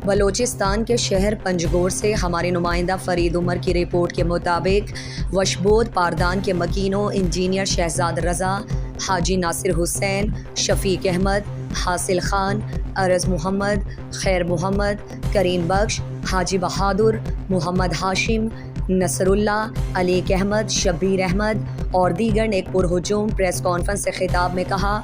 بلوچستان کے شہر پنجگور سے ہمارے نمائندہ فرید عمر کی رپورٹ کے مطابق وشبود پاردان کے مکینوں انجینئر شہزاد رضا، حاجی ناصر حسین، شفیق احمد، حاصل خان، ارز محمد، خیر محمد، کریم بخش، حاجی بہادر، محمد ہاشم، نصر اللہ، علیق احمد، شبیر احمد اور دیگر نے ایک پرہجوم پریس کانفرنس سے خطاب میں کہا،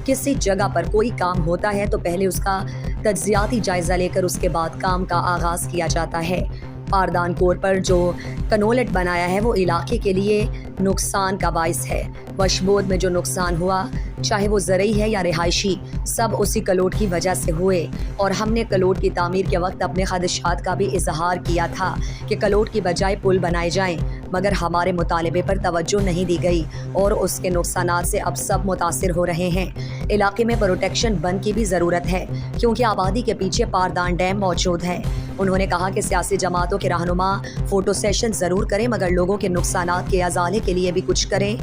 کسی جگہ پر کوئی کام ہوتا ہے تو پہلے اس کا تجزیاتی جائزہ لے کر اس کے بعد کام کا آغاز کیا جاتا ہے۔ پاردان کور پر جو کنولٹ بنایا ہے وہ علاقے کے لیے نقصان کا باعث ہے۔ وشبود میں جو نقصان ہوا، چاہے وہ زرعی ہے یا رہائشی، سب اسی کلوٹ کی وجہ سے ہوئے، اور ہم نے کلوٹ کی تعمیر کے وقت اپنے خدشات کا بھی اظہار کیا تھا کہ کلوٹ کی بجائے پل بنائے جائیں، مگر ہمارے مطالبے پر توجہ نہیں دی گئی اور اس کے نقصانات سے اب سب متاثر ہو رہے ہیں۔ علاقے میں پروٹیکشن بند کی بھی ضرورت ہے کیونکہ آبادی کے پیچھے پاردان ڈیم موجود ہے۔ انہوں نے کہا کہ سیاسی جماعتوں کے رہنما فوٹو سیشن ضرور کریں مگر لوگوں کے نقصانات کے ازالے کے لیے بھی کچھ کریں۔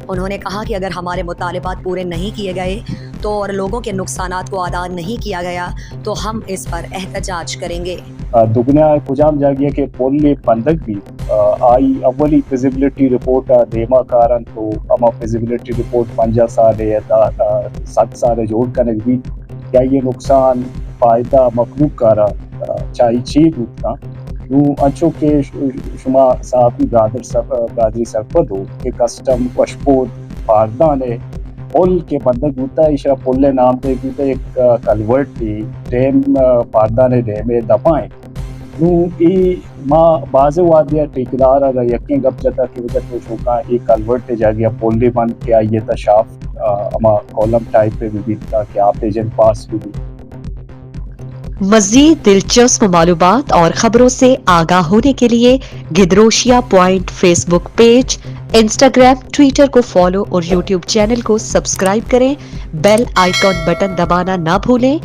انہوں نے کہا کہ اگر ہمارے مطالبات پورے نہیں کیے گئے تو اور لوگوں کے نقصانات کو ادا نہیں کیا گیا تو ہم اس پر احتجاج کریں گے۔ دگنا کجام جاگیے کہ پولی پندک بھی آئی اولی فیزیبلٹی رپورٹ دیما کارن تو اما فیزیبلٹی رپورٹ 50 سال یا 7 سال جوڑ کرنے بھی کیا یہ نقصان فائدہ مخلوق کارا چاہیے چیز ہوتا یوں انچو کہ شما صحافی برادری سرپد ہو کہ کسٹم وشبود پاردان ہے پل کے بندک ہوتا ہے، اشرا پل نام دے ہوتا ہے، ایک کلورٹ تھی ڈیم پاردان ڈیم دپائیں نوں ای ماں بعض وادیا ٹھیکیدار اور یقین گپ جاتا کی وجہ تو شوکا ایک کلورٹ جا گیا پل بند کیا یہ تشاف اما کولم ٹائپ پہ بھی تھا کہ آپ ایجنٹ پاس بھی۔ مزید دلچسپ معلومات اور خبروں سے آگاہ ہونے کے لیے Gedrosia point Facebook page, Instagram, Twitter کو فالو اور یوٹیوب چینل کو سبسکرائب کریں۔ بیل آئیکن بٹن دبانا نہ بھولیں